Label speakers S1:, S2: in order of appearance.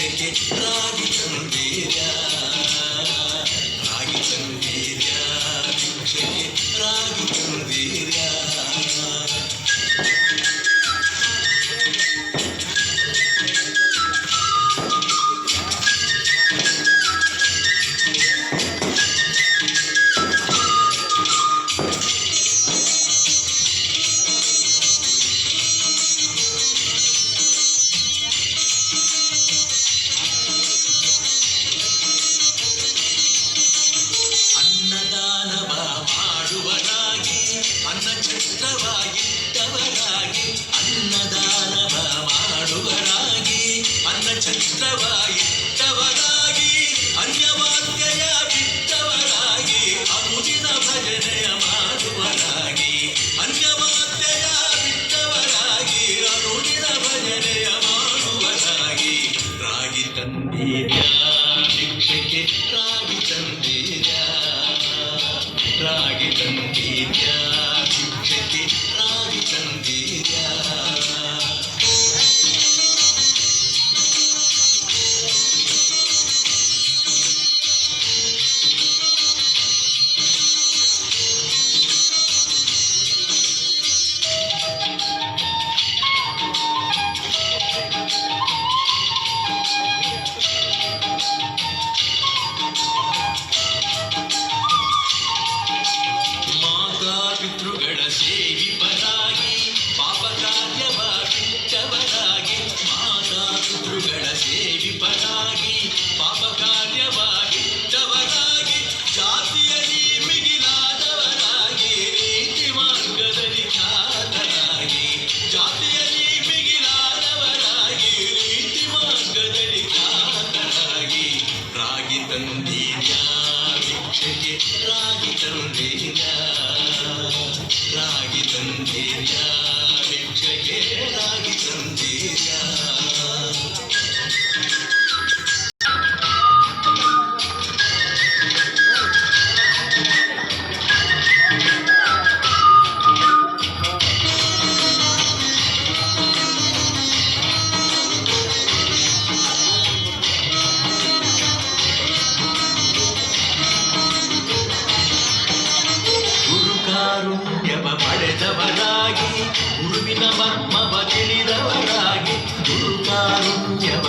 S1: ಭಿಕ್ಷಕ್ಕೆ ರಾಗಿ ತಂದೀರ್ಯ ರಾಗಿ ತಂದೀರ್ಯ ಭಿಕ್ಷಕ್ಕೆ ರಾಗಿ ತಂದೀರ್ಯ ಛತ್ರವಾಗಿಟ್ಟವರಾಗಿ ಅನ್ಯವಾದ್ಯಯ ಬಿಟ್ಟವರಾಗಿ ಅನುದಿನ ಭಜನೆಯ ಮಾಡುವರಾಗಿ ಅನ್ಯವಾದ್ಯಯ ಬಿಟ್ಟವರಾಗಿ ಅನುದಿನ ಭಜನೆಯ ಮಾಡುವರಾಗಿ ರಾಗಿ ತಂದೀರ್ಯ ಭಿಕ್ಷಕ್ಕೆ ರಾಗಿ ತಂದೀರ್ಯ ರಾಗಿ ತಂದೀರ್ಯ ಭಿಕ್ಷಕ್ಕೆ ರಾಗಿ ತಂದೀರ್ಯ ಪಿತೃಗಳ ಸೇವಿಪರಾಗಿ ಪಾಪ ಕಾರ್ಯವ ಬಿಟ್ಟವರಾಗಿ ಮಾತಾ ಪಿತೃಗಳ ಸೇವಿಪರಾಗಿ ಪಾಪ ಕಾರ್ಯವ ಬಿಟ್ಟವರಾಗಿ ಜಾತಿಯಲ್ಲಿ ಮಿಗಿಲಾದವರಾಗಿ ನೀತಿ ಮಾರ್ಗದಲ್ಲಿ ಖ್ಯಾತರಾಗಿ ಜಾತಿಯಲ್ಲಿ ಮಿಗಿಲಾದವರಾಗಿ ನೀತಿ ಮಾರ್ಗದಲ್ಲಿ ಖ್ಯಾತರಾಗಿ ರಾಗಿ ತಂದೀರ್ಯ ಭಿಕ್ಷಕ್ಕೆ ರಾಗಿ ತಂದೀರ್ಯ ರಾಗಿ ತಂದೀರ್ಯ ಭಿಕ್ಷಕ್ಕೆ ರಾಗಿ ತಂದೀರ್ಯ ಕಾರುಣ್ಯವ ಪಡೆದವರಾಗಿ ಗುರುವಿನ ಮರ್ಮವ ತಿಳಿದವರಾಗಿ ಗುರು ಕಾರುಣ್ಯವ